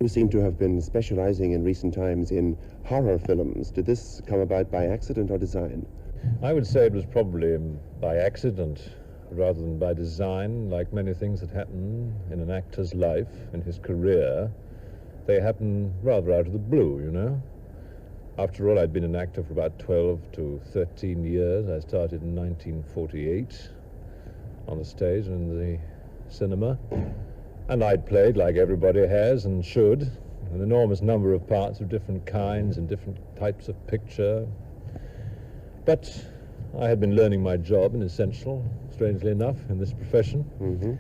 You seem to have been specializing in recent times in horror films. Did this come about by accident or design? I would say it was probably by accident rather than by design. Like many things that happen in an actor's life, in his career, they happen rather out of the blue, you know. After all, I'd been an actor for about 12 to 13 years. I started in 1948 on the stage and in the cinema. And I'd played, like everybody has and should, an enormous number of parts of different kinds and different types of picture. But I had been learning my job in Essential, strangely enough, in this profession. Mm-hmm.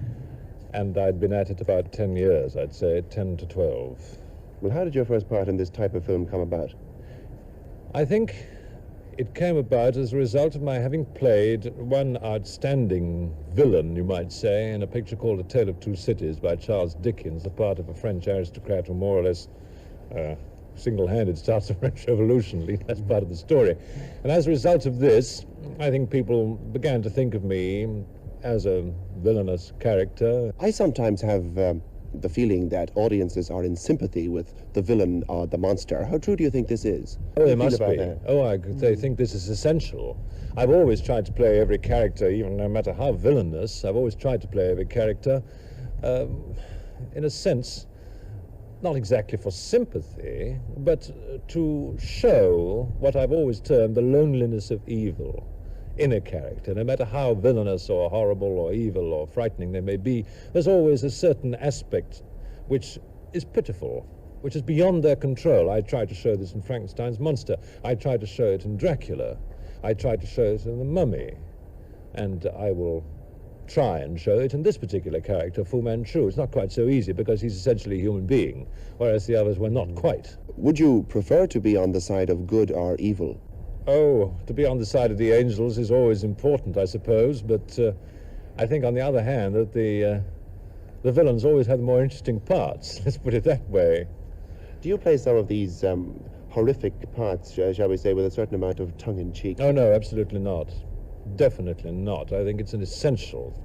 And I'd been at it about 10 years, I'd say, 10 to 12. Well, how did your first part in this type of film come about? I think it came about as a result of my having played one outstanding villain, you might say, in a picture called A Tale of Two Cities by Charles Dickens, the part of a French aristocrat who more or less single-handed starts the French Revolution. At least that's part of the story. And as a result of this, I think people began to think of me as a villainous character. I sometimes have the feeling that audiences are in sympathy with the villain or the monster. How true do you think this is? Oh, they must be. I think this is essential. I've always tried to play every character, even no matter how villainous. I've always tried to play every character, in a sense, not exactly for sympathy, but to show what I've always termed the loneliness of evil in a character. No matter how villainous or horrible or evil or frightening they may be, there's always a certain aspect which is pitiful, which is beyond their control. I tried to show this in Frankenstein's monster. I tried to show it in Dracula. I tried to show it in The Mummy. And I will try and show it in this particular character, Fu Manchu. It's not quite so easy because he's essentially a human being, whereas the others were not quite. Would you prefer to be on the side of good or evil? Oh, to be on the side of the angels is always important, I suppose, but I think on the other hand that the villains always have the more interesting parts, let's put it that way. Do you play some of these horrific parts, shall we say, with a certain amount of tongue-in-cheek? Oh, no, absolutely not. Definitely not. I think it's an essential.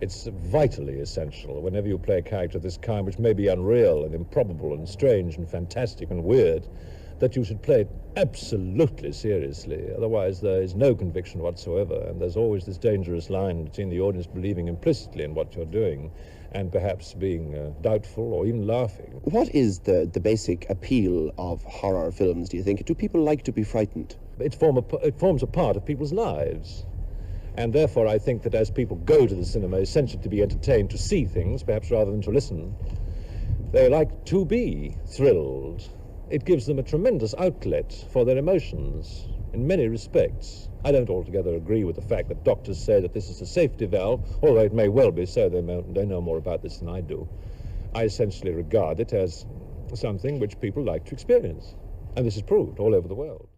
It's vitally essential whenever you play a character of this kind, which may be unreal and improbable and strange and fantastic and weird, that you should play it absolutely seriously. Otherwise, there is no conviction whatsoever, and there's always this dangerous line between the audience believing implicitly in what you're doing and perhaps being doubtful or even laughing. What is the basic appeal of horror films, do you think? Do people like to be frightened? It forms a part of people's lives. And therefore, I think that as people go to the cinema, it's essential to be entertained, to see things, perhaps rather than to listen. They like to be thrilled. It gives them a tremendous outlet for their emotions in many respects. I don't altogether agree with the fact that doctors say that this is a safety valve, although it may well be so. They know more about this than I do. I essentially regard it as something which people like to experience. And this is proved all over the world.